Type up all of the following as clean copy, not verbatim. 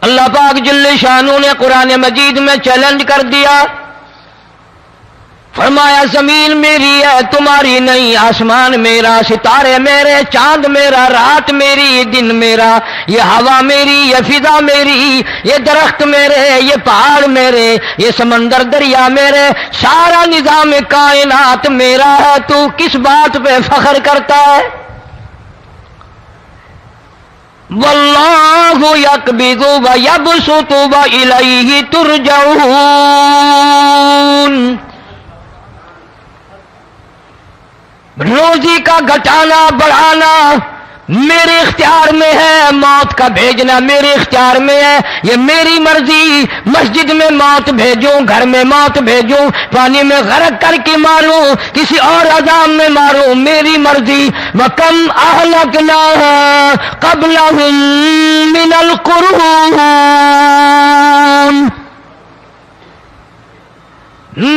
اللہ پاک جل شانہ نے قرآن مجید میں چیلنج کر دیا، فرمایا زمین میری ہے تمہاری نہیں، آسمان میرا، ستارے میرے، چاند میرا، رات میری، دن میرا، یہ ہوا میری، یہ فضا میری، یہ درخت میرے، یہ پہاڑ میرے، یہ سمندر دریا میرے، سارا نظام کائنات میرا ہے، تو کس بات پہ فخر کرتا ہے؟ واللہ یقبض ویبسط والیہ ترجعون، روزی کا گھٹانا بڑھانا میرے اختیار میں ہے، موت کا بھیجنا میرے اختیار میں ہے، یہ میری مرضی، مسجد میں موت بھیجوں، گھر میں موت بھیجوں، پانی میں غرق کر کے ماروں، کسی اور عذاب میں ماروں، میری مرضی۔ وَكَمْ أَهْلَكْنَا قَبْلَهُمْ مِنَ الْقُرُونِ،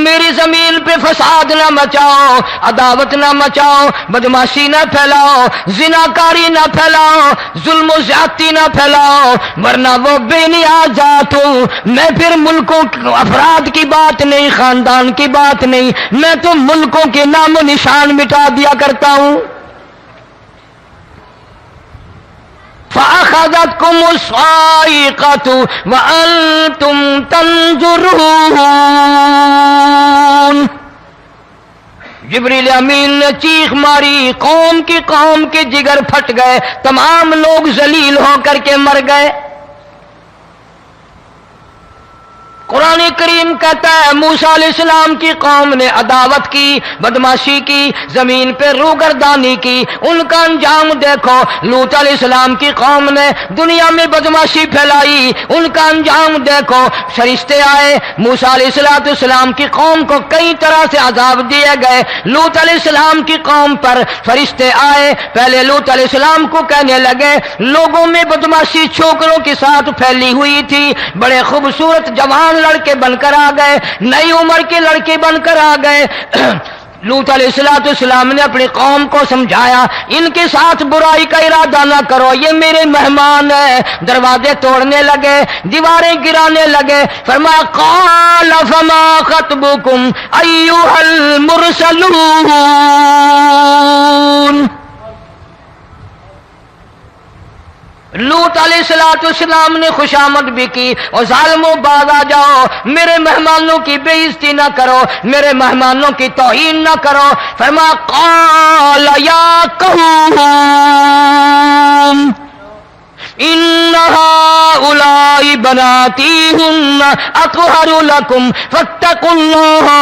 میری زمین پہ فساد نہ مچاؤ، عداوت نہ مچاؤ، بدماشی نہ پھیلاؤ، زناکاری نہ پھیلاؤ، ظلم و زیادتی نہ پھیلاؤ، ورنہ وہ بے نیاز ذات ہوں۔ میں پھر ملکوں افراد کی بات نہیں، خاندان کی بات نہیں، میں تو ملکوں کے نام و نشان مٹا دیا کرتا ہوں۔ فَأَخَذَتْكُمُ الصَّاعِقَةُ وَأَنْتُمْ تَنْظُرُونَ، جبریل امین نے چیخ ماری، قوم کے جگر پھٹ گئے، تمام لوگ ذلیل ہو کر کے مر گئے۔ قرآن کریم کہتا ہے موسیٰ علیہ السلام کی قوم نے عداوت کی، بدماشی کی، زمین پہ روگردانی کی، ان کا انجام دیکھو۔ لوط علیہ السلام کی قوم نے دنیا میں بدماشی پھیلائی، ان کا انجام دیکھو۔ فرشتے آئے، موسیٰ علیہ السلام کی قوم کو کئی طرح سے عذاب دیے گئے۔ لوط علیہ السلام کی قوم پر فرشتے آئے، پہلے لوط علیہ السلام کو کہنے لگے، لوگوں میں بدماشی چھوکروں کے ساتھ پھیلی ہوئی تھی، بڑے خوبصورت جوان لڑکے بن کر آ گئے، نئی عمر کے لڑکے بن کر آ گئے۔ لوط علیہ السلام نے اپنی قوم کو سمجھایا، ان کے ساتھ برائی کا ارادہ نہ کرو، یہ میرے مہمان ہیں۔ دروازے توڑنے لگے، دیواریں گرانے لگے، فرمایا قال فما خطبکم ایھا المرسلون، لوط علیہ السلام نے خوشامد بھی کی، اور ظالموں باز آ جاؤ، میرے مہمانوں کی بے عزتی نہ کرو، میرے مہمانوں کی توہین نہ کرو۔ فرمایا قال یا قوم ان هؤلاء بناتی هن اطہر لکم فاتقوا اللہ۔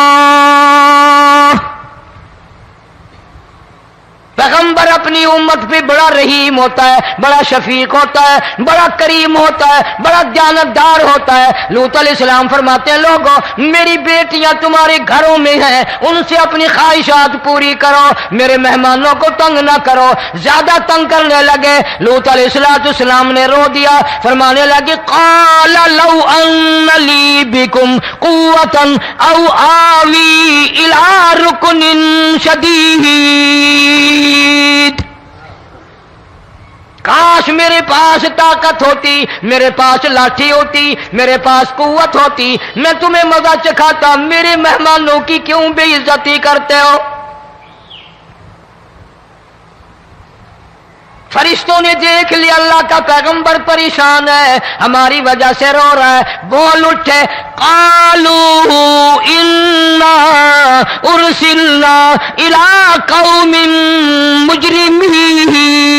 پیغمبر اپنی امت پہ بڑا رحیم ہوتا ہے، بڑا شفیق ہوتا ہے، بڑا کریم ہوتا ہے، بڑا دیانتدار ہوتا ہے۔ لوط علیہ السلام فرماتے ہیں لوگوں میری بیٹیاں تمہارے گھروں میں ہیں، ان سے اپنی خواہشات پوری کرو، میرے مہمانوں کو تنگ نہ کرو۔ زیادہ تنگ کرنے لگے، لوط علیہ السلام نے رو دیا، فرمانے لگے قال لو ان لی بکم قوة او آوی الی رکن شدید، کاش میرے پاس طاقت ہوتی، میرے پاس لاٹھی ہوتی، میرے پاس قوت ہوتی، میں تمہیں مزہ چکھاتا، میرے مہمانوں کی کیوں بے عزتی کرتے ہو؟ فرشتوں نے دیکھ لیا اللہ کا پیغمبر پریشان ہے، ہماری وجہ سے رو رہا ہے، بول اٹھے قالوا انا ارسلنا الى قوم مجرمین۔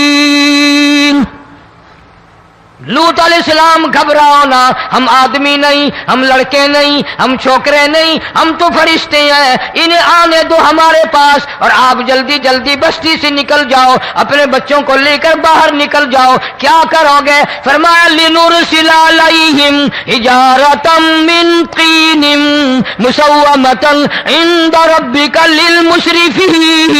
لوط علیہ السلام گھبراؤ نہ، ہم آدمی نہیں، ہم لڑکے نہیں، ہم چھوکرے نہیں، ہم تو فرشتے ہیں، انہیں آنے دو ہمارے پاس، اور آپ جلدی جلدی بستی سے نکل جاؤ، اپنے بچوں کو لے کر باہر نکل جاؤ۔ کیا کرو گے؟ فرمایا لنرسل علیہم حجارۃ من طین مسومۃ عند ربک للمسرفین۔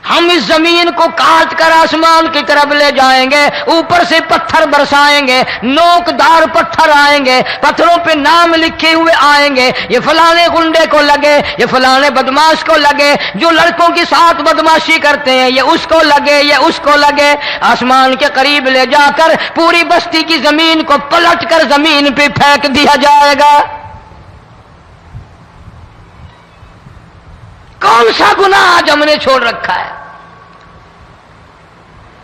ہم اس زمین کو کاٹ کر آسمان کی طرف لے جائیں گے، اوپر سے پتھر برسائیں گے، نوکدار پتھر آئیں گے، پتھروں پہ نام لکھے ہوئے آئیں گے، یہ فلانے گنڈے کو لگے، یہ فلانے بدماش کو لگے، جو لڑکوں کے ساتھ بدماشی کرتے ہیں یہ اس کو لگے، یہ اس کو لگے۔ آسمان کے قریب لے جا کر پوری بستی کی زمین کو پلٹ کر زمین پہ پھینک دیا جائے گا۔ کون سا گناہ آج ہم نے چھوڑ رکھا ہے؟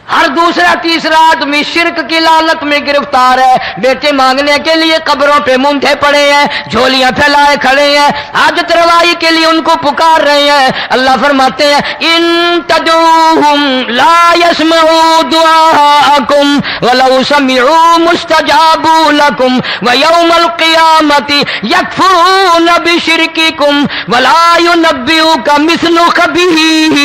ہر دوسرا تیسرا آدمی شرک کی لعنت میں گرفتار ہے، بیٹے مانگنے کے لیے قبروں پہ مونٹھے پڑے ہیں، جھولیاں پھیلائے کھڑے ہیں، حاجت روائی کے لیے ان کو پکار رہے ہیں۔ اللہ فرماتے ہیں ان تدعوہم لا يسمعوا دعاءکم ولو سمعوا مستجابوا لکم ویوم القیامت یکفرون بشرککم ولا ینبئک مثل خبیر۔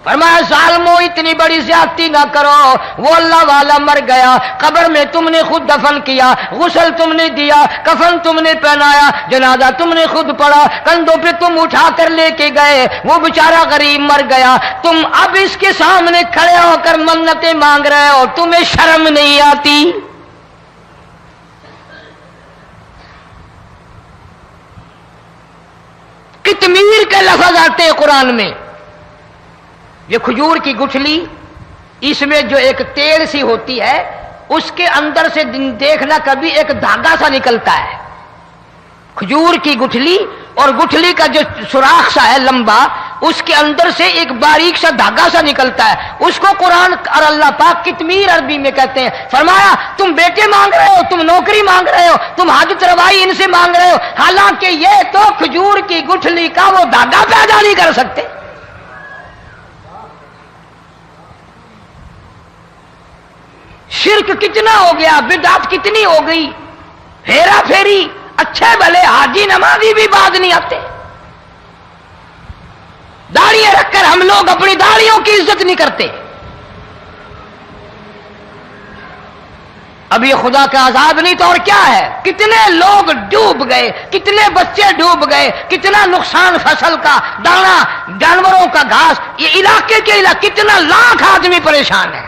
فرمایا ظالمو اتنی بڑی زیادتی نہ کرو، وہ اللہ والا مر گیا، قبر میں تم نے خود دفن کیا، غسل تم نے دیا، کفن تم نے پہنایا، جنازہ تم نے خود پڑھا، کندھوں پہ تم اٹھا کر لے کے گئے، وہ بیچارہ غریب مر گیا، تم اب اس کے سامنے کھڑے ہو کر منتیں مانگ رہے ہو، تمہیں شرم نہیں آتی؟ قطمیر کے لفظ آتے ہیں قرآن میں۔ یہ کھجور کی گٹھلی، اس میں جو ایک تیل سی ہوتی ہے، اس کے اندر سے دیکھنا کبھی ایک دھاگا سا نکلتا ہے۔ کھجور کی گٹھلی اور گٹھلی کا جو سوراخ سا ہے لمبا، اس کے اندر سے ایک باریک سا دھاگا سا نکلتا ہے، اس کو قرآن اور اللہ پاک قطمیر عربی میں کہتے ہیں۔ فرمایا تم بیٹے مانگ رہے ہو، تم نوکری مانگ رہے ہو، تم حاجت روائی ان سے مانگ رہے ہو، حالانکہ یہ تو کھجور کی گٹھلی کا وہ دھاگا پیدا نہیں کر سکتے۔ شرک کتنا ہو گیا، بدعت کتنی ہو گئی، ہیرا پھیری، اچھے بھلے حاجی نمازی بھی باز نہیں آتے۔ داڑیاں رکھ کر ہم لوگ اپنی داڑیوں کی عزت نہیں کرتے۔ اب یہ خدا کا عذاب نہیں تو اور کیا ہے؟ کتنے لوگ ڈوب گئے، کتنے بچے ڈوب گئے، کتنا نقصان فصل کا، دانا، جانوروں کا گھاس، یہ علاقے کے علاقے کتنا لاکھ آدمی پریشان ہے۔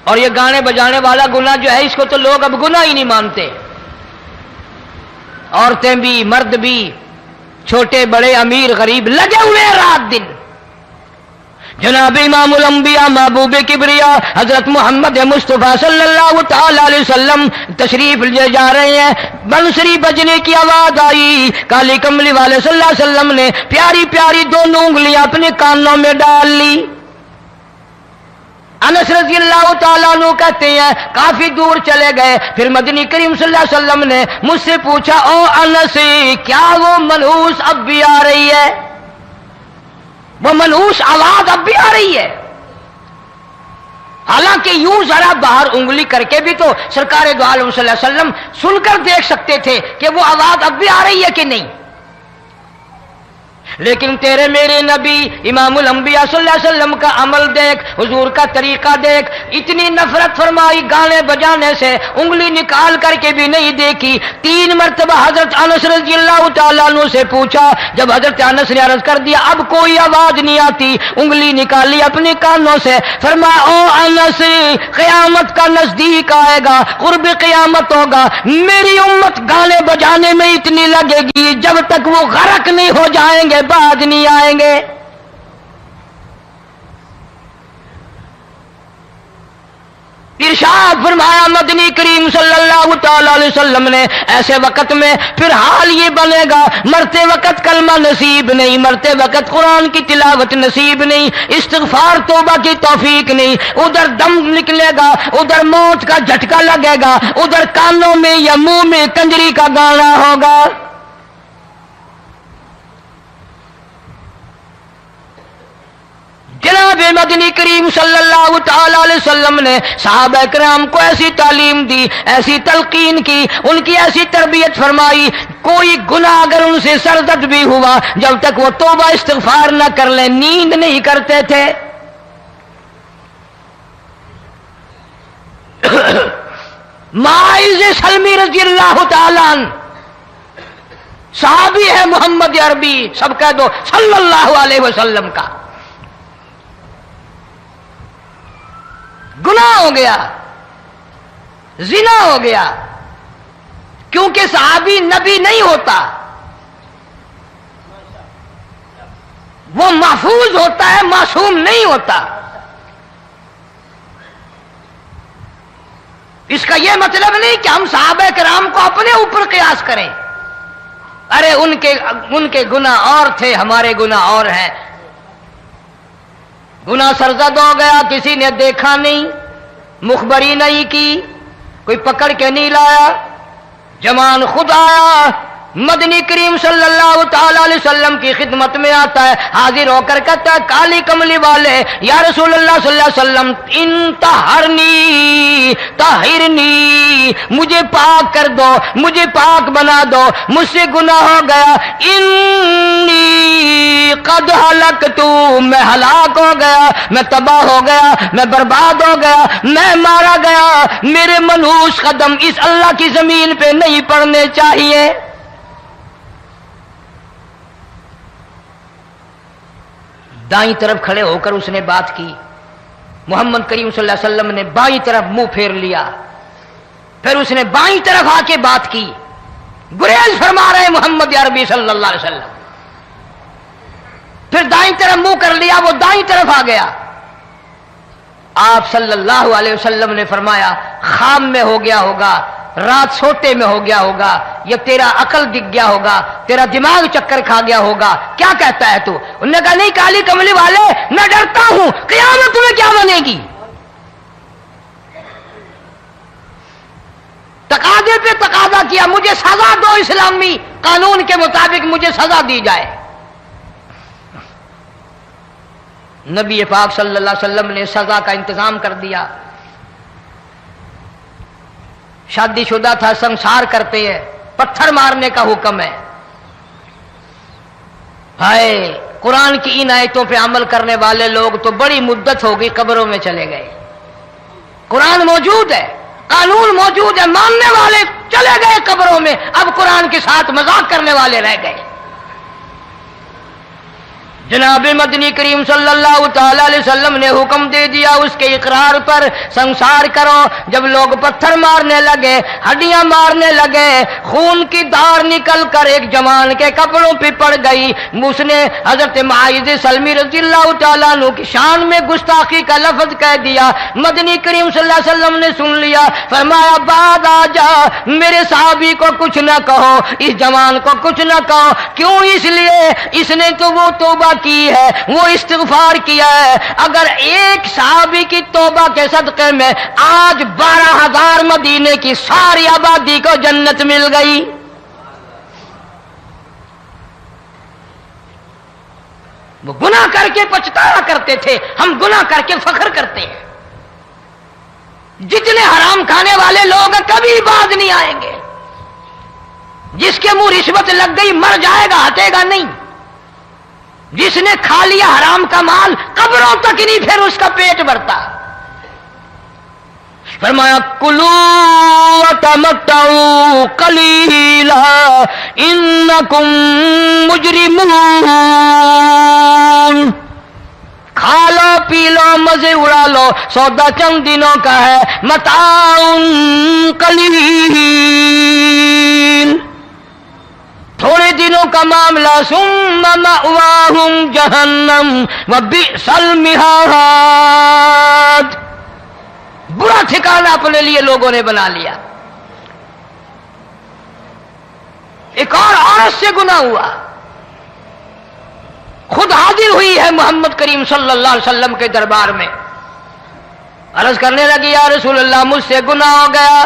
اور یہ گانے بجانے والا گناہ جو ہے، اس کو تو لوگ اب گناہ ہی نہیں مانتے۔ عورتیں بھی، مرد بھی، چھوٹے بڑے، امیر غریب لگے ہوئے ہیں رات دن۔ جناب امام الانبیاء محبوب کبریا حضرت محمد مصطفیٰ صلی اللہ تعالی علیہ وسلم تشریف لے جا رہے ہیں، بنسری بجنے کی آواز آئی، کالی کملی والے صلی اللہ علیہ وسلم نے پیاری پیاری دونوں انگلیاں اپنے کانوں میں ڈال لی۔ انس رضی اللہ تعالیٰ عنہ کہتے ہیں کافی دور چلے گئے، پھر مدنی کریم صلی اللہ علیہ وسلم نے مجھ سے پوچھا او انس، کیا وہ منحوس اب بھی آ رہی ہے؟ وہ منحوس آواز اب بھی آ رہی ہے؟ حالانکہ یوں ذرا باہر انگلی کر کے بھی تو سرکار دو عالم صلی اللہ علیہ وسلم سن کر دیکھ سکتے تھے کہ وہ آواز اب بھی آ رہی ہے کہ نہیں۔ لیکن تیرے میرے نبی امام الانبیاء صلی اللہ علیہ وسلم کا عمل دیکھ، حضور کا طریقہ دیکھ، اتنی نفرت فرمائی گانے بجانے سے، انگلی نکال کر کے بھی نہیں دیکھی۔ 3 مرتبہ حضرت انس رضی اللہ تعالیٰ عنہ سے پوچھا، جب حضرت انس نے عرض کر دیا اب کوئی آواز نہیں آتی، انگلی نکالی اپنے کانوں سے، فرمایا او انس، قیامت کا نزدیک آئے گا، قرب قیامت ہوگا، میری امت گانے بجانے میں اتنی لگے گی جب تک وہ غرق نہیں ہو جائیں گے بعد نہیں آئیں گے۔ ارشاد فرمایا مدنی کریم صلی اللہ تعالی علیہ وسلم نے ایسے وقت میں پھر حال یہ بنے گا، مرتے وقت کلمہ نصیب نہیں، مرتے وقت قرآن کی تلاوت نصیب نہیں، استغفار توبہ کی توفیق نہیں، ادھر دم نکلے گا، ادھر موت کا جھٹکا لگے گا، ادھر کانوں میں یا منہ میں کنجری کا گانا ہوگا۔ جناب مدنی کریم صلی اللہ تعالی علیہ وسلم نے صحابہ کرام کو ایسی تعلیم دی، ایسی تلقین کی، ان کی ایسی تربیت فرمائی، کوئی گناہ اگر ان سے سرزد بھی ہوا جب تک وہ توبہ استغفار نہ کر لیں نیند نہیں کرتے تھے۔ ماعز سلمی رضی اللہ تعالی عنہ صحابی ہے محمد عربی، سب کہہ دو صلی اللہ علیہ وسلم کا، گناہ ہو گیا، زنا ہو گیا، کیونکہ صحابی نبی نہیں ہوتا، وہ محفوظ ہوتا ہے، معصوم نہیں ہوتا۔ اس کا یہ مطلب نہیں کہ ہم صحابہ کرام کو اپنے اوپر قیاس کریں، ارے ان کے گناہ اور تھے، ہمارے گناہ اور ہیں۔ گناہ سرزد ہو گیا، کسی نے دیکھا نہیں، مخبری نہیں کی، کوئی پکڑ کے نہیں لایا، جمان خود آیا، مدنی کریم صلی اللہ تعالی علیہ وسلم کی خدمت میں آتا ہے، حاضر ہو کر کہتا ہے کالی کملی والے یا رسول اللہ صلی اللہ علیہ وسلم انطہرنی طہرنی، مجھے پاک کر دو، مجھے پاک بنا دو، مجھ سے گناہ ہو گیا، انی قد ہلکت، میں ہلاک ہو گیا، میں تباہ ہو گیا، میں برباد ہو گیا، میں مارا گیا، میرے منحوس قدم اس اللہ کی زمین پہ نہیں پڑنے چاہیے۔ دائیں طرف کھڑے ہو کر اس نے بات کی، محمد کریم صلی اللہ علیہ وسلم نے بائیں طرف منہ پھیر لیا، پھر اس نے بائیں طرف آ کے بات کی، گریز فرما رہے محمد عربی صلی اللہ علیہ وسلم، پھر دائیں طرف منہ کر لیا، وہ دائیں طرف آ گیا۔ آپ صلی اللہ علیہ وسلم نے فرمایا خواب میں ہو گیا ہوگا، رات سوتے میں ہو گیا ہوگا، یا تیرا عقل دکھ گیا ہوگا، تیرا دماغ چکر کھا گیا ہوگا، کیا کہتا ہے تو؟ انہوں نے کہا نہیں کالی کملی والے، میں ڈرتا ہوں قیامت میں کیا بنے گی، تقاضے پہ تقاضا کیا، مجھے سزا دو، اسلامی قانون کے مطابق مجھے سزا دی جائے۔ نبی پاک صلی اللہ علیہ وسلم نے سزا کا انتظام کر دیا۔ شادی شدہ تھا، سنسار کرتے ہیں، پتھر مارنے کا حکم ہے۔ ہائے قرآن کی ان آیتوں پہ عمل کرنے والے لوگ تو بڑی مدت ہو گئی قبروں میں چلے گئے۔ قرآن موجود ہے، قانون موجود ہے، ماننے والے چلے گئے قبروں میں، اب قرآن کے ساتھ مذاق کرنے والے رہ گئے۔ جناب مدنی کریم صلی اللہ تعالی علیہ وسلم نے حکم دے دیا اس کے اقرار پر سنسار کرو۔ جب لوگ پتھر مارنے لگے، ہڈیاں مارنے لگے، خون کی دھار نکل کر ایک جوان کے کپڑوں پہ پڑ گئی، اس نے حضرت معاذ سلمی رضی اللہ تعالیٰ عنہ کی شان میں گستاخی کا لفظ کہہ دیا۔ مدنی کریم صلی اللہ علیہ وسلم نے سن لیا، فرمایا بعد آ جا، میرے صحابی کو کچھ نہ کہو، اس جوان کو کچھ نہ کہو۔ کیوں؟ اس لیے اس نے تو وہ توبہ کی ہے، وہ استغفار کیا ہے۔ اگر ایک صحابی کی توبہ کے صدقے میں آج 12,000 مدینے کی ساری آبادی کو جنت مل گئی۔ وہ گناہ کر کے پچھتایا کرتے تھے، ہم گناہ کر کے فخر کرتے ہیں۔ جتنے حرام کھانے والے لوگ ہیں کبھی باز نہیں آئیں گے۔ جس کے منہ رشوت لگ گئی مر جائے گا، ہٹے گا نہیں۔ جس نے کھا لیا حرام کا مال قبروں تک نہیں پھر اس کا پیٹ بھرتا۔ فرمایا کلو وتمتعوا قلیلا انکم مجرمون، کھا لو پی لو مزے اڑا لو، سودا چند دنوں کا ہے، متاع قلیل، تھوڑے دنوں کا معاملہ، ثم مأواہم جہنم وبئس المہاد، برا ٹھکانہ اپنے لیے لوگوں نے بنا لیا۔ ایک اور عورت سے گناہ ہوا، خود حاضر ہوئی ہے محمد کریم صلی اللہ علیہ وسلم کے دربار میں، عرض کرنے لگی یا رسول اللہ مجھ سے گناہ ہو گیا،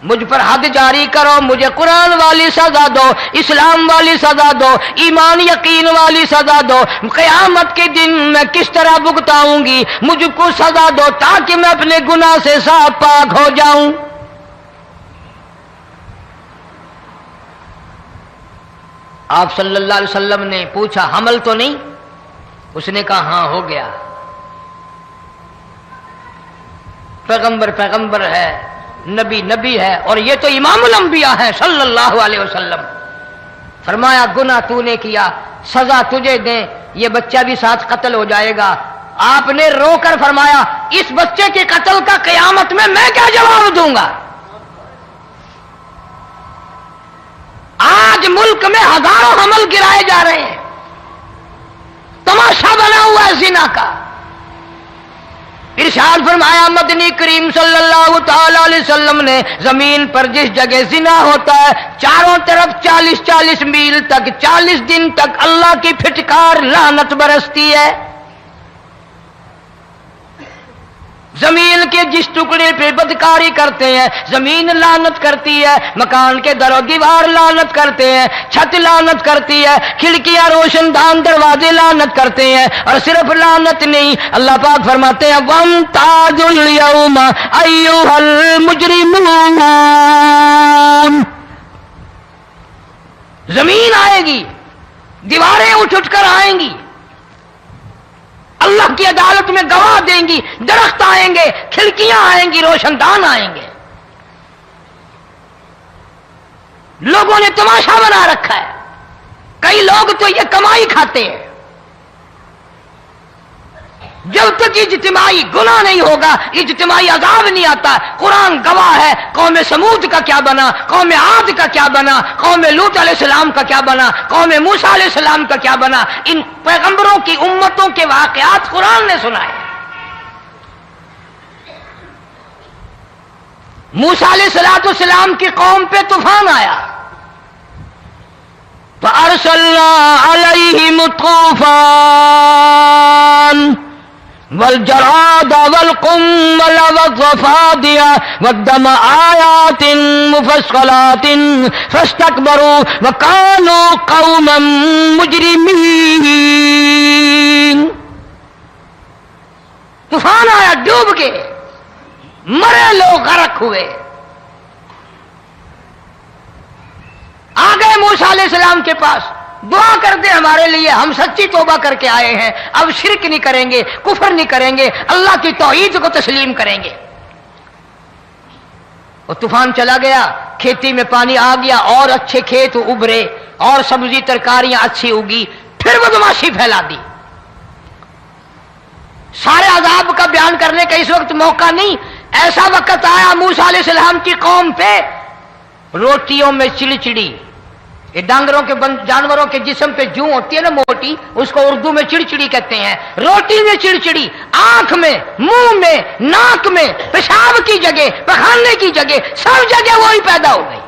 مجھ پر حد جاری کرو، مجھے قرآن والی سزا دو، اسلام والی سزا دو، ایمان یقین والی سزا دو، قیامت کے دن میں کس طرح بھگتاؤں گی، مجھ کو سزا دو تاکہ میں اپنے گناہ سے صاف پاک ہو جاؤں۔ آپ صلی اللہ علیہ وسلم نے پوچھا حمل تو نہیں؟ اس نے کہا ہاں ہو گیا۔ پیغمبر ہے، نبی ہے، اور یہ تو امام الانبیاء ہے صلی اللہ علیہ وسلم۔ فرمایا گناہ تو نے کیا، سزا تجھے دیں، یہ بچہ بھی ساتھ قتل ہو جائے گا۔ آپ نے رو کر فرمایا اس بچے کے قتل کا قیامت میں کیا جواب دوں گا؟ آج ملک میں ہزاروں حمل گرائے جا رہے ہیں، تماشا بنا ہوا ہے زنا کا۔ ارشاد فرمایا مدنی کریم صلی اللہ تعالی علیہ وسلم نے زمین پر جس جگہ زنا ہوتا ہے چاروں طرف 40 میل تک 40 دن تک اللہ کی پھٹکار لعنت برستی ہے۔ زمین کے جس ٹکڑے پہ بدکاری کرتے ہیں زمین لعنت کرتی ہے، مکان کے در و دیوار لعنت کرتے ہیں، چھت لعنت کرتی ہے، کھڑکیاں روشن دان دروازے لعنت کرتے ہیں، اور صرف لعنت نہیں، اللہ پاک فرماتے ہیں وَامْتَازُوا الْيَوْمَ أَيُّهَا الْمُجْرِمُونَ۔ زمین آئے گی، دیواریں اٹھ کر آئیں گی، اللہ کی عدالت میں گواہ دیں گی، درخت آئیں گے، کھڑکیاں آئیں گی، روشن دان آئیں گے۔ لوگوں نے تماشا بنا رکھا ہے، کئی لوگ تو یہ کمائی کھاتے ہیں۔ جب تک اجتماعی گناہ نہیں ہوگا اجتماعی عذاب نہیں آتا۔ قرآن گواہ ہے، قوم سمود کا کیا بنا، قوم عاد کا کیا بنا، قوم لوط علیہ السلام کا کیا بنا، قوم موسیٰ علیہ السلام کا کیا بنا۔ ان پیغمبروں کی امتوں کے واقعات قرآن نے سنائے۔ موسیٰ علیہ السلام کی قوم پہ طوفان آیا، فَأَرْسَلْنَا عَلَيْهِمُ الطُّوفَانَ والجراد والقمل والضفادع والدم آيات مفصلات فاستكبروا وكانوا قوما مجرمين۔ طوفان آیا، ڈوب گئے، مرے لوگ، غرق ہوئے۔ آ گئے موسیٰ علیہ السلام کے پاس، دعا کر دے ہمارے لیے، ہم سچی توبہ کر کے آئے ہیں، اب شرک نہیں کریں گے، کفر نہیں کریں گے، اللہ کی توحید کو تسلیم کریں گے۔ اور طوفان چلا گیا، کھیتی میں پانی آ گیا، اور اچھے کھیت ابھرے، اور سبزی ترکاریاں اچھی اگی، پھر بدماشی پھیلا دی۔ سارے عذاب کا بیان کرنے کا اس وقت موقع نہیں، ایسا وقت آیا موسیٰ علیہ السلام کی قوم پہ روٹیوں میں چڑچڑی، یہ ڈانگروں کے جانوروں کے جسم پہ جوں ہوتی ہے نا موٹی، اس کو اردو میں چڑچڑی کہتے ہیں۔ روٹی میں چڑچڑی، آنکھ میں، منہ میں، ناک میں، پیشاب کی جگہ، پخانے کی جگہ، سب جگہ وہی پیدا ہو گئی۔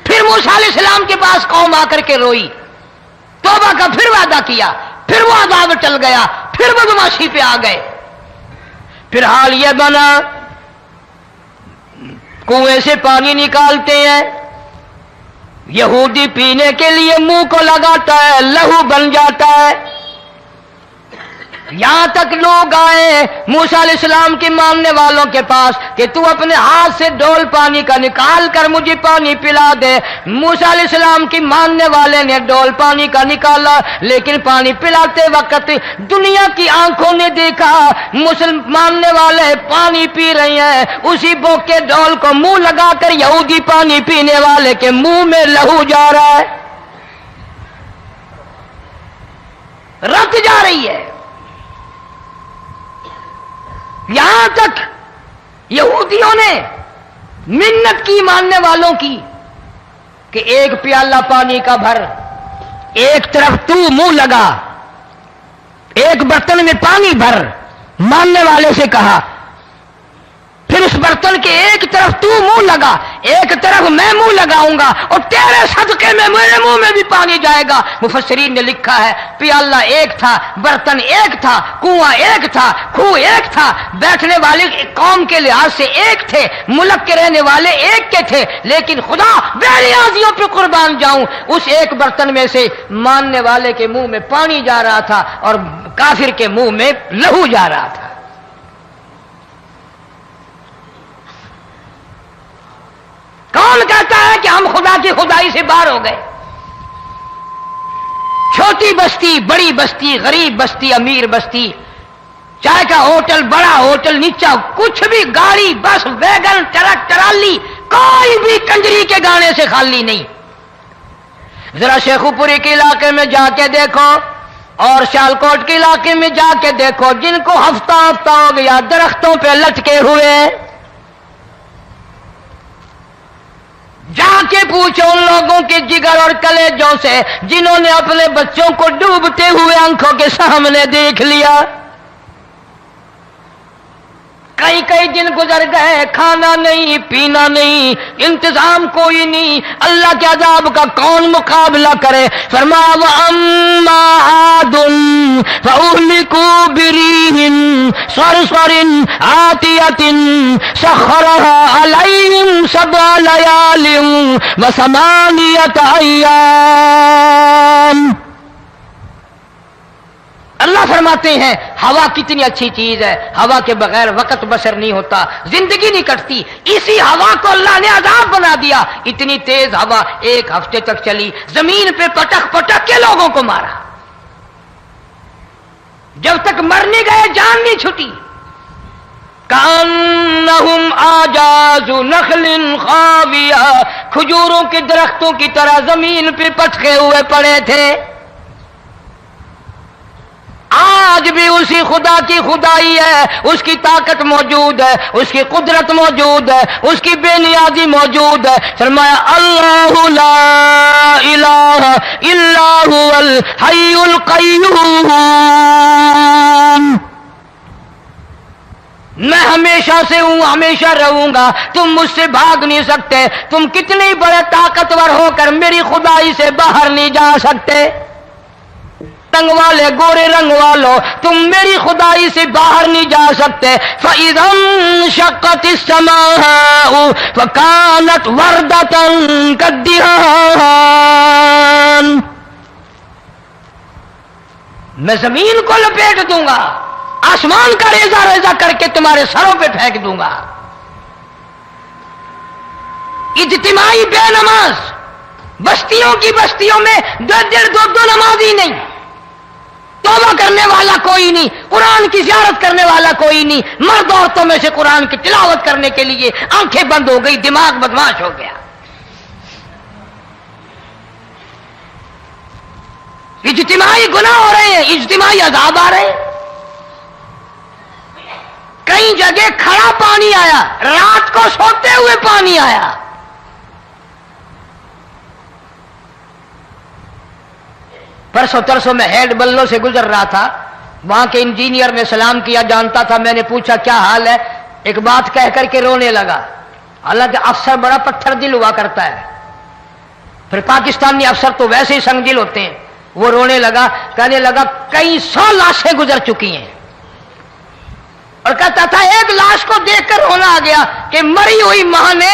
پھر موسیٰ علیہ السلام کے پاس قوم آ کر کے روئی، توبہ کا پھر وعدہ کیا، پھر وہ عذاب ٹل گیا، پھر بدماشی پہ آ گئے۔ پھر حال یہ بنا کنویں سے پانی نکالتے ہیں، یہودی پینے کے لیے منہ کو لگاتا ہے، لہو بن جاتا ہے۔ یہاں تک لوگ آئے موسیٰ علیہ السلام کے ماننے والوں کے پاس کہ تو اپنے ہاتھ سے ڈول پانی کا نکال کر مجھے پانی پلا دے۔ موسیٰ علیہ السلام کی ماننے والے نے ڈول پانی کا نکالا، لیکن پانی پلاتے وقت دنیا کی آنکھوں نے دیکھا ماننے والے پانی پی رہے ہیں، اسی بوک کے ڈول کو منہ لگا کر یہودی پانی پینے والے کے منہ میں لہو جا رہا ہے، رت جا رہی ہے۔ یہاں تک یہودیوں نے منت کی ماننے والوں کی کہ ایک پیالہ پانی کا بھر، ایک طرف تو منہ لگا، ایک برتن میں پانی بھر، ماننے والے سے کہا، پھر اس برتن کے ایک طرف تو منہ لگا، ایک طرف میں منہ لگاؤں گا، اور تیرے صدقے میں میرے منہ میں بھی پانی جائے گا۔ مفسرین نے لکھا ہے پیالہ ایک تھا، برتن ایک تھا، کنواں ایک تھا، کھو ایک تھا، بیٹھنے والے قوم کے لحاظ سے ایک تھے، ملک کے رہنے والے ایک کے تھے، لیکن خدا بے نیازیوں پہ قربان جاؤں، اس ایک برتن میں سے ماننے والے کے منہ میں پانی جا رہا تھا اور کافر کے منہ میں لہو جا رہا تھا۔ کون کہتا ہے کہ ہم خدا کی خدائی سے باہر ہو گئے؟ چھوٹی بستی، بڑی بستی، غریب بستی، امیر بستی، چائے کا ہوٹل، بڑا ہوٹل، نیچا کچھ بھی، گاڑی، بس، ویگن، ٹرک، ٹرالی، کوئی بھی کنجری کے گانے سے خالی نہیں. ذرا شیخو پوری کے علاقے میں جا کے دیکھو اور سیالکوٹ کے علاقے میں جا کے دیکھو جن کو ہفتہ ہفتہ ہو گیا درختوں پہ لٹکے ہوئے، جا کے پوچھو ان لوگوں کے جگر اور کلیجوں سے جنہوں نے اپنے بچوں کو ڈوبتے ہوئے آنکھوں کے سامنے دیکھ لیا. کئی کئی دن گزر گئے، کھانا نہیں پینا نہیں، انتظام کوئی نہیں، اللہ کے عذاب کا کون مقابلہ کرے؟ فرمایا وَأَمَّا عَادٌ فَأُهْلِكُوا بِرِيحٍ صَرْصَرٍ عَاتِيَةٍ سَخَّرَهَا عَلَيْهِمْ 7 لَيَالٍ و8 أَيَّامٍ. اللہ فرماتے ہیں ہوا کتنی اچھی چیز ہے، ہوا کے بغیر وقت بسر نہیں ہوتا، زندگی نہیں کٹتی. اسی ہوا کو اللہ نے عذاب بنا دیا. اتنی تیز ہوا 1 ہفتے تک چلی، زمین پہ پٹک پٹک کے لوگوں کو مارا. جب تک مر نہیں گئے جان نہیں چھٹی. کأنہم اعجاز نخل خاویہ، کھجوروں کے درختوں کی طرح زمین پہ پٹکے ہوئے پڑے تھے. آج بھی اسی خدا کی خدائی ہے، اس کی طاقت موجود ہے، اس کی قدرت موجود ہے، اس کی بے نیازی موجود ہے. فرمایا اللہ لا الہ الا هو الحی القیوم. میں ہمیشہ سے ہوں، ہمیشہ رہوں گا، تم مجھ سے بھاگ نہیں سکتے. تم کتنے بڑے طاقتور ہو کر میری خدائی سے باہر نہیں جا سکتے. رنگ والے گورے رنگ والو تم میری خدائی سے باہر نہیں جا سکتے. فَإِذَا انشَقَّتِ السَّمَاءُ فَكَانَتْ وَرْدَةً كَالدِّهَانِ. میں زمین کو لپیٹ دوں گا، آسمان کا ریزہ ریزہ کر کے تمہارے سروں پہ پھینک دوں گا. اجتماعی بے نماز، بستیوں کی بستیوں میں 2 نمازی نہیں، توبہ کرنے والا کوئی نہیں، قرآن کی زیارت کرنے والا کوئی نہیں. مرد عورتوں میں سے قرآن کی تلاوت کرنے کے لیے آنکھیں بند ہو گئی، دماغ بدماش ہو گیا. اجتماعی گناہ ہو رہے ہیں، اجتماعی عذاب آ رہے ہیں. کئی جگہ کھڑا پانی آیا، رات کو سوتے ہوئے پانی آیا. پرسوں ترسوں میں ہیڈ بلوں سے گزر رہا تھا، وہاں کے انجینئر نے سلام کیا، جانتا تھا. میں نے پوچھا کیا حال ہے؟ ایک بات کہہ کر کے رونے لگا. حالانکہ افسر بڑا پتھر دل ہوا کرتا ہے، پھر پاکستانی افسر تو ویسے ہی سنگ دل ہوتے ہیں. وہ رونے لگا، کہنے لگا کئی 100 لاشیں گزر چکی ہیں، اور کہتا تھا ایک لاش کو دیکھ کر رونا آ گیا کہ مری ہوئی ماں نے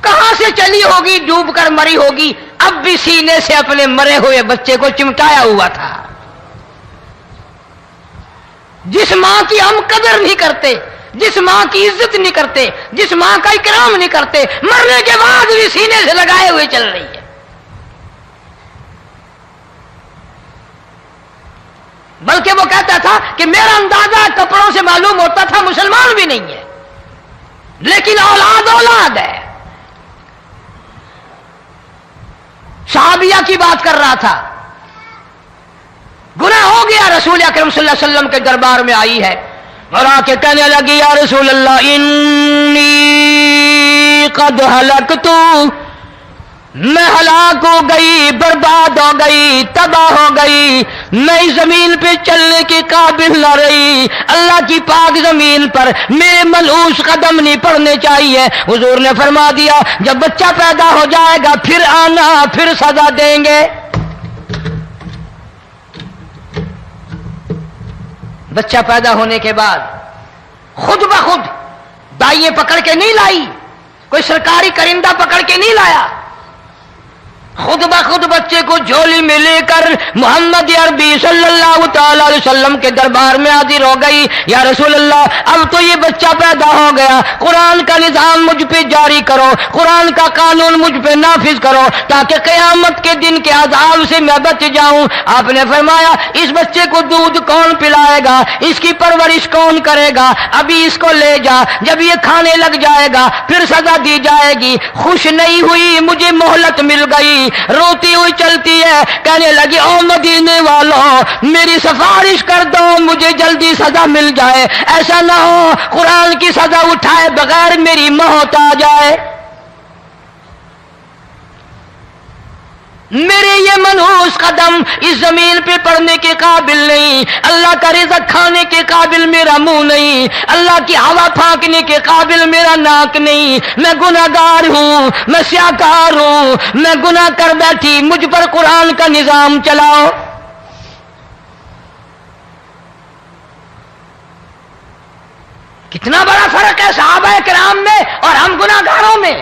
کہاں سے چلی ہوگی، ڈوب کر مری ہوگی، اب بھی سینے سے اپنے مرے ہوئے بچے کو چمٹایا ہوا تھا. جس ماں کی ہم قدر نہیں کرتے، جس ماں کی عزت نہیں کرتے، جس ماں کا اکرام نہیں کرتے، مرنے کے بعد بھی سینے سے لگائے ہوئے چل رہی ہے. بلکہ وہ کہتا تھا کہ میرا اندازہ کپڑوں سے معلوم ہوتا تھا مسلمان بھی نہیں ہے، لیکن اولاد اولاد ہے. صحابیہ کی بات کر رہا تھا، گناہ ہو گیا، رسول اکرم صلی اللہ علیہ وسلم کے دربار میں آئی ہے اور آ کے کہنے لگی یا رسول اللہ انی قد ہلکت، میں ہلاک ہو گئی، برباد ہو گئی، تباہ ہو گئی، میں زمین پہ چلنے کے قابل نہ رہی. اللہ کی پاک زمین پر میرے ملعوس قدم نہیں پڑنے چاہیے. حضور نے فرما دیا جب بچہ پیدا ہو جائے گا پھر آنا، پھر سزا دیں گے. بچہ پیدا ہونے کے بعد خود بخود دائیں پکڑ کے نہیں لائی، کوئی سرکاری کرندہ پکڑ کے نہیں لایا. خود بخود بچے کو جھولی میں لے کر محمد عربی صلی اللہ تعالی علیہ وسلم کے دربار میں حاضر ہو گئی. یا رسول اللہ، اب تو یہ بچہ پیدا ہو گیا، قرآن کا نظام مجھ پہ جاری کرو، قرآن کا قانون مجھ پہ نافذ کرو تاکہ قیامت کے دن کے عذاب سے میں بچ جاؤں. آپ نے فرمایا اس بچے کو دودھ کون پلائے گا، اس کی پرورش کون کرے گا، ابھی اس کو لے جا، جب یہ کھانے لگ جائے گا پھر سزا دی جائے گی. خوش نہیں ہوئی، مجھے مہلت مل گئی، روتی ہوئی چلتی ہے، کہنے لگی او مدینے والوں میری سفارش کر دو، مجھے جلدی سزا مل جائے، ایسا نہ ہو قرآن کی سزا اٹھائے بغیر میری موت آ جائے. میرے یہ منحوس قدم اس زمین پہ پڑنے کے قابل نہیں، اللہ کا رزق کھانے کے قابل میرا منہ نہیں، اللہ کی ہوا پھانکنے کے قابل میرا ناک نہیں، میں گناہگار ہوں، میں سیاکار ہوں، میں گناہ کر بیٹھی، مجھ پر قرآن کا نظام چلاؤ. کتنا بڑا فرق ہے صحابہ کرام میں اور ہم گناہگاروں میں.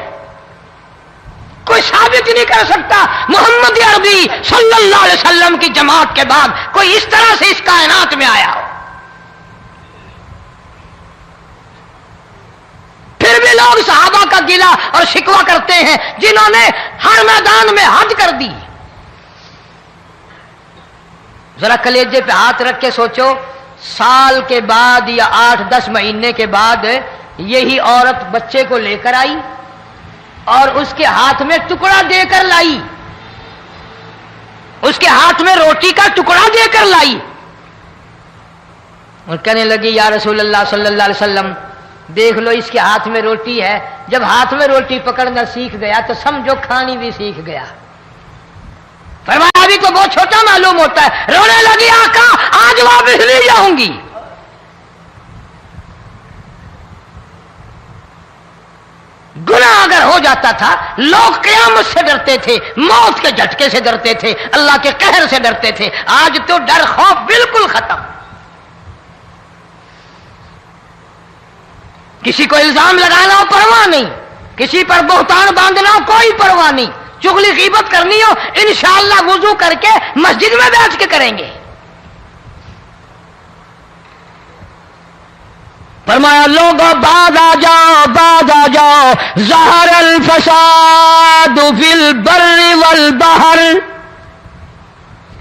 کوئی ثابت نہیں کر سکتا محمد عربی صلی اللہ علیہ وسلم کی جماعت کے بعد کوئی اس طرح سے اس کائنات میں آیا ہو. پھر بھی لوگ صحابہ کا گلہ اور شکوہ کرتے ہیں جنہوں نے ہر میدان میں حد کر دی. ذرا کلیجے پہ ہاتھ رکھ کے سوچو، سال کے بعد یا 8-10 مہینے کے بعد یہی عورت بچے کو لے کر آئی اور اس کے ہاتھ میں ٹکڑا دے کر لائی، اس کے ہاتھ میں روٹی کا ٹکڑا دے کر لائی اور کہنے لگی یا رسول اللہ صلی اللہ علیہ وسلم دیکھ لو اس کے ہاتھ میں روٹی ہے. جب ہاتھ میں روٹی پکڑنا سیکھ گیا تو سمجھو کھانی بھی سیکھ گیا. فرمایا ابھی تو بہت چھوٹا معلوم ہوتا ہے. رونے لگی آقا آج واپس لے جاؤں گی. گناہ اگر ہو جاتا تھا لوگ قیامت سے ڈرتے تھے، موت کے جھٹکے سے ڈرتے تھے، اللہ کے قہر سے ڈرتے تھے. آج تو ڈر خوف بالکل ختم. کسی کو الزام لگانا ہو پرواہ نہیں، کسی پر بہتان باندھنا ہو کوئی پرواہ نہیں، چغلی غیبت کرنی ہو انشاءاللہ وضو کر کے مسجد میں بیٹھ کے کریں گے. فرمایا لوگوں بعد آ جاؤ ظہر الفساد فی البر والبحر.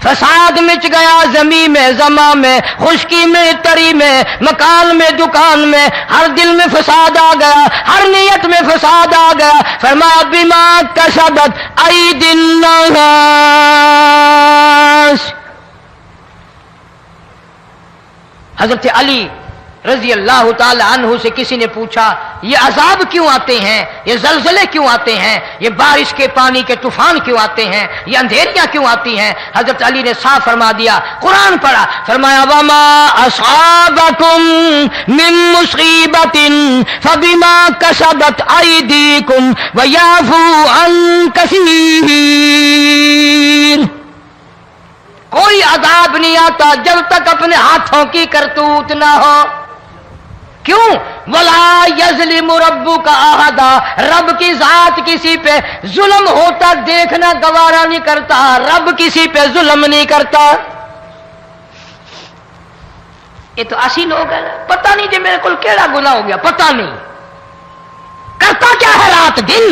فساد مچ گیا زمین میں، زماں میں، خشکی میں، تری میں، مکان میں، دکان میں، ہر دل میں فساد آ گیا، ہر نیت میں فساد آ گیا. فرمایا بما کسبت ایدی الناس. حضرت علی رضی اللہ تعالی عنہ سے کسی نے پوچھا یہ عذاب کیوں آتے ہیں، یہ زلزلے کیوں آتے ہیں، یہ بارش کے پانی کے طوفان کیوں آتے ہیں، یہ اندھیریاں کیوں آتی ہیں؟ حضرت علی نے صاف فرما دیا، قرآن پڑھا، فرمایا وما اصابکم من مصیبت فبما کسبت ایدیکم ویعفو عن کثیر. کوئی عذاب نہیں آتا جب تک اپنے ہاتھوں کی کرتوت نہ ہو. کیوں؟ ولا یظلم ربک احدا. رب کی ذات کسی پہ ظلم ہوتا دیکھنا گوارا نہیں کرتا، رب کسی پہ ظلم نہیں کرتا. یہ تو اسی لوگ ہیں، پتہ نہیں جی میرے کو کیڑا گناہ ہو گیا، پتہ نہیں کرتا کیا ہے رات دن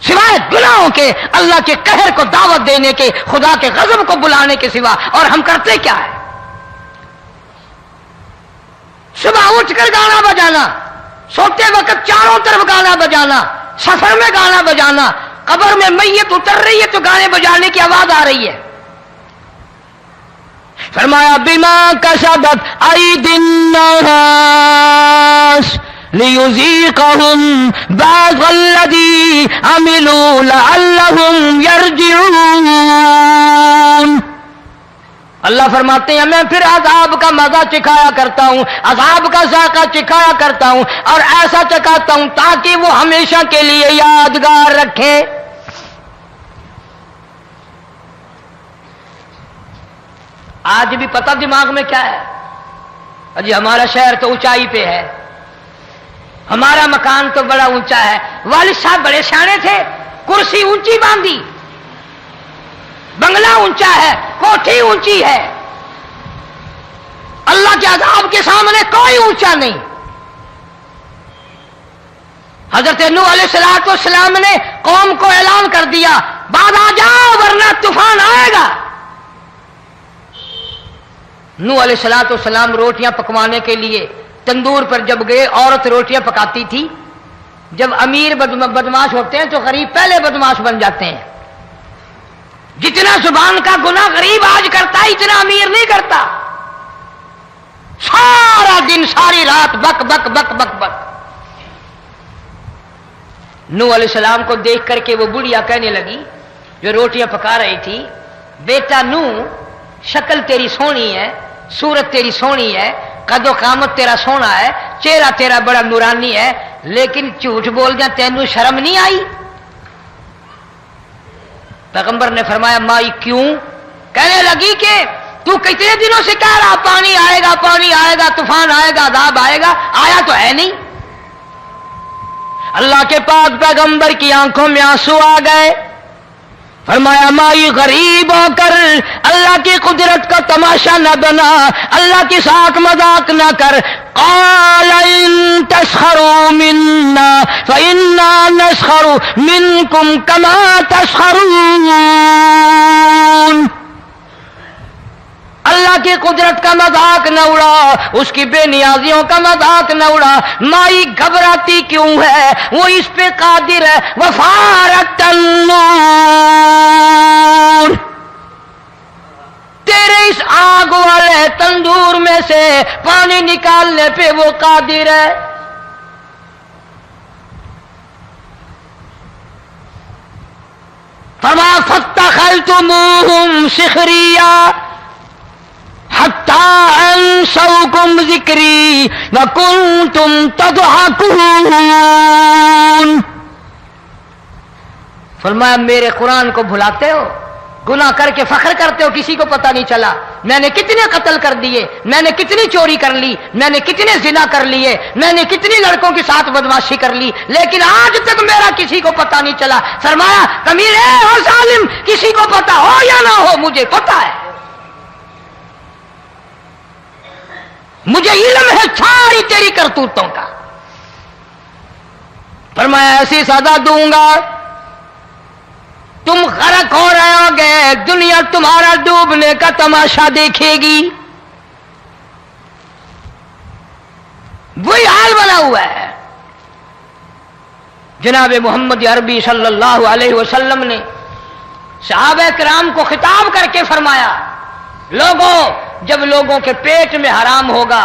سوائے گناہوں کے، اللہ کے قہر کو دعوت دینے کے، خدا کے غضب کو بلانے کے سوا. اور ہم کرتے کیا ہے؟ صبح اٹھ کر گانا بجانا، سوتے وقت چاروں طرف گانا بجانا، سفر میں گانا بجانا، قبر میں میت اتر رہی ہے تو گانے بجانے کی آواز آ رہی ہے. فرمایا بما کسبت ایدی الناس لیذیقہم بعض الذی عملوا لعلہم یرجعون. اللہ فرماتے ہیں میں پھر عذاب کا مزہ چکھایا کرتا ہوں، عذاب کا ذائقہ چکھایا کرتا ہوں، اور ایسا چکھاتا ہوں تاکہ وہ ہمیشہ کے لیے یادگار رکھے. آج بھی پتہ دماغ میں کیا ہے؟ جی ہمارا شہر تو اونچائی پہ ہے، ہمارا مکان تو بڑا اونچا ہے. والد صاحب بڑے سیانے تھے، کرسی اونچی باندھی، بنگلہ اونچا ہے، کوٹھی اونچی ہے، اللہ کے عذاب کے سامنے کوئی اونچا نہیں۔ حضرت نوح علیہ السلام نے قوم کو اعلان کر دیا، بعد آ جاؤ ورنہ طوفان آئے گا۔ نوح علیہ السلام روٹیاں پکوانے کے لیے تندور پر جب گئے، عورت روٹیاں پکاتی تھی۔ جب امیر بدماش ہوتے ہیں تو غریب پہلے بدماش بن جاتے ہیں۔ جتنا زبان کا گناہ غریب آج کرتا ہے اتنا امیر نہیں کرتا۔ سارا دن ساری رات بک بک بک بک بک۔ نوح علیہ السلام کو دیکھ کر کے وہ بڑھیا کہنے لگی جو روٹیاں پکا رہی تھی، بیٹا نوح، شکل تیری سونی ہے، صورت تیری سونی ہے، قد و قامت تیرا سونا ہے، چہرہ تیرا بڑا نورانی ہے، لیکن جھوٹ بول جا تینوں شرم نہیں آئی؟ پیغمبر نے فرمایا مائی کیوں؟ کہنے لگی کہ تو کتنے دنوں سے کہہ رہا پانی آئے گا، پانی آئے گا، طوفان آئے گا، عذاب آئے گا، آیا تو ہے نہیں۔ اللہ کے پاک پیغمبر کی آنکھوں میں آنسو آ گئے۔ فرمایا مائی غریب ہو کر اللہ کی قدرت کا تماشا نہ بنا، اللہ کے ساتھ مذاق نہ کر۔ قال ان تسخروا منا فإنا نسخر منكم كما تسخرون۔ اللہ کی قدرت کا مذاق نہ اڑا، اس کی بے نیازیوں کا مذاق نہ اڑا۔ مائی گھبراتی کیوں ہے؟ وہ اس پہ قادر ہے۔ وفارت النور، تیرے اس آگ والے تندور میں سے پانی نکالنے پہ وہ قادر ہے۔ فما فاتخذتموہم سخریا حتی انسوکم ذکری وکنتم تضحکون۔ فرمایا میرے قرآن کو بھلاتے ہو، گناہ کر کے فخر کرتے ہو، کسی کو پتہ نہیں چلا میں نے کتنے قتل کر دیے، میں نے کتنی چوری کر لی، میں نے کتنے زنا کر لیے، میں نے کتنی لڑکوں کے ساتھ بدماشی کر لی، لیکن آج تک میرا کسی کو پتہ نہیں چلا۔ فرمایا کمینے اور ظالم، کسی کو پتہ ہو یا نہ ہو مجھے پتہ ہے، مجھے علم ہے ساری تیری کرتوتوں کا۔ فرمایا ایسی سزا دوں گا تم غرق ہو رہے ہو گے، دنیا تمہارا ڈوبنے کا تماشا دیکھے گی۔ وہی حال بنا ہوا ہے۔ جناب محمد عربی صلی اللہ علیہ وسلم نے صحابہ کرام کو خطاب کر کے فرمایا، لوگوں جب لوگوں کے پیٹ میں حرام ہوگا،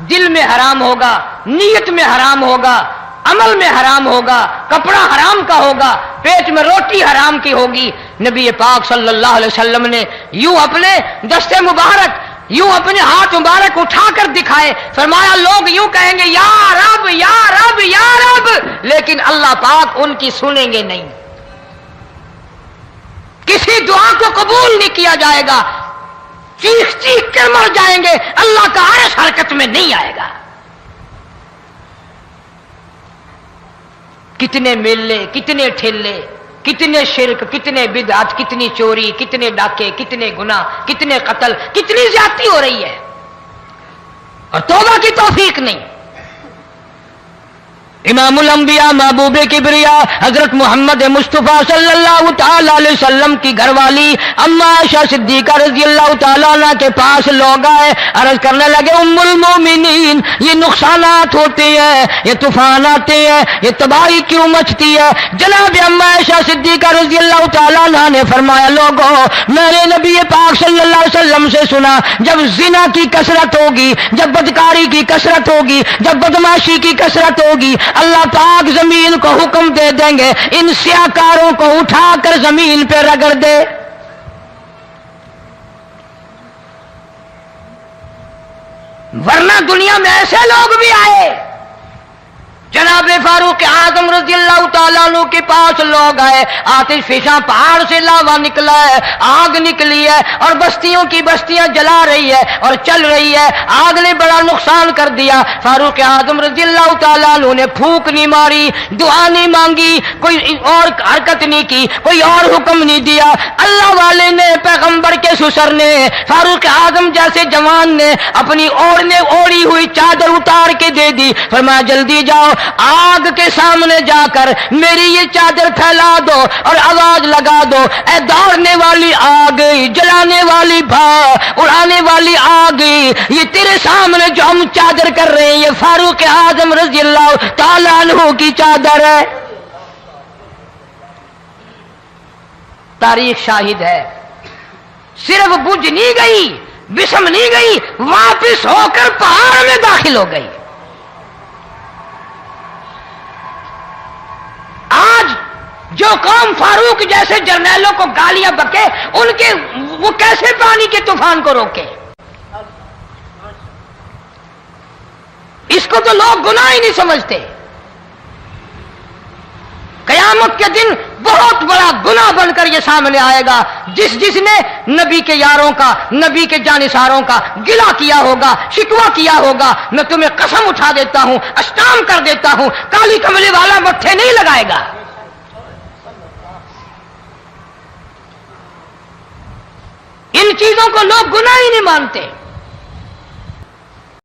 دل میں حرام ہوگا، نیت میں حرام ہوگا، عمل میں حرام ہوگا، کپڑا حرام کا ہوگا، پیٹ میں روٹی حرام کی ہوگی، نبی پاک صلی اللہ علیہ وسلم نے یوں اپنے دستے مبارک، یوں اپنے ہاتھ مبارک اٹھا کر دکھائے، فرمایا لوگ یوں کہیں گے یا رب یا رب یا رب، لیکن اللہ پاک ان کی سنیں گے نہیں، کسی دعا کو قبول نہیں کیا جائے گا، چیخ چیخ کر مر جائیں گے، اللہ کا عرش حرکت میں نہیں آئے گا۔ کتنے میلے، کتنے ٹھیلے، کتنے شرک، کتنے بدعت، کتنی چوری، کتنے ڈاکے، کتنے گناہ، کتنے قتل، کتنی زیادتی ہو رہی ہے اور توبہ کی توفیق نہیں۔ امام الانبیاء محبوب کبریا حضرت محمد مصطفیٰ صلی اللہ تعالی علیہ وسلم کی گھر والی اما عائشہ صدیقہ رضی اللہ تعالیٰ عنہ کے پاس لوگ آئے، عرض کرنے لگے ام المومنین یہ نقصانات ہوتے ہیں، یہ طوفان آتے ہیں، یہ تباہی کیوں مچتی ہے؟ جناب اما عائشہ صدیقہ رضی اللہ تعالیٰ عنہ نے فرمایا لوگوں میں نے نبی پاک صلی اللہ علیہ وسلم سے سنا جب زنا کی کثرت ہوگی، جب بدکاری کی کثرت ہوگی، جب بدماشی کی کثرت ہوگی، اللہ پاک زمین کو حکم دے دیں گے ان سیاکاروں کو اٹھا کر زمین پہ رگڑ دے۔ ورنہ دنیا میں ایسے لوگ بھی آئے جناب فاروق اعظم رضی اللہ تعالیٰ عنہ کے پاس لوگ آئے، آتش فشاں پہاڑ سے لاوا نکلا ہے، آگ نکلی ہے اور بستیوں کی بستیاں جلا رہی ہے اور چل رہی ہے، آگ نے بڑا نقصان کر دیا۔ فاروق اعظم رضی اللہ تعالیٰ عنہ نے پھونک نہیں ماری، دعا نہیں مانگی، کوئی اور حرکت نہیں کی، کوئی اور حکم نہیں دیا۔ اللہ والے نے، پیغمبر کے سسر نے، فاروق اعظم جیسے جوان نے اپنی اوڑھی ہوئی چادر اتار کے دے دی، فرمایا جلدی جاؤ، آگ کے سامنے جا کر میری یہ چادر پھیلا دو اور آواز لگا دو، اے دوڑنے والی آگ، جلانے والی اڑانے والی آگ، یہ تیرے سامنے جو ہم چادر کر رہے ہیں یہ فاروق اعظم رضی اللہ تعالیٰ عنہ کی چادر ہے۔ تاریخ شاہد ہے، صرف بجھ نہیں گئی، بسم نہیں گئی، واپس ہو کر پہاڑ میں داخل ہو گئی۔ آج جو قوم فاروق جیسے جرنیلوں کو گالیاں بکے، ان کے وہ کیسے پانی کے طوفان کو روکے؟ اس کو تو لوگ گناہ ہی نہیں سمجھتے۔ قیامت کے دن بہت بڑا گناہ بن کر یہ سامنے آئے گا، جس نے نبی کے یاروں کا، نبی کے جانثاروں کا گلہ کیا ہوگا، شکوہ کیا ہوگا، میں تمہیں قسم اٹھا دیتا ہوں، اشتام کر دیتا ہوں، کالی کملی والا مٹھے نہیں لگائے گا۔ ان چیزوں کو لوگ گناہ ہی نہیں مانتے۔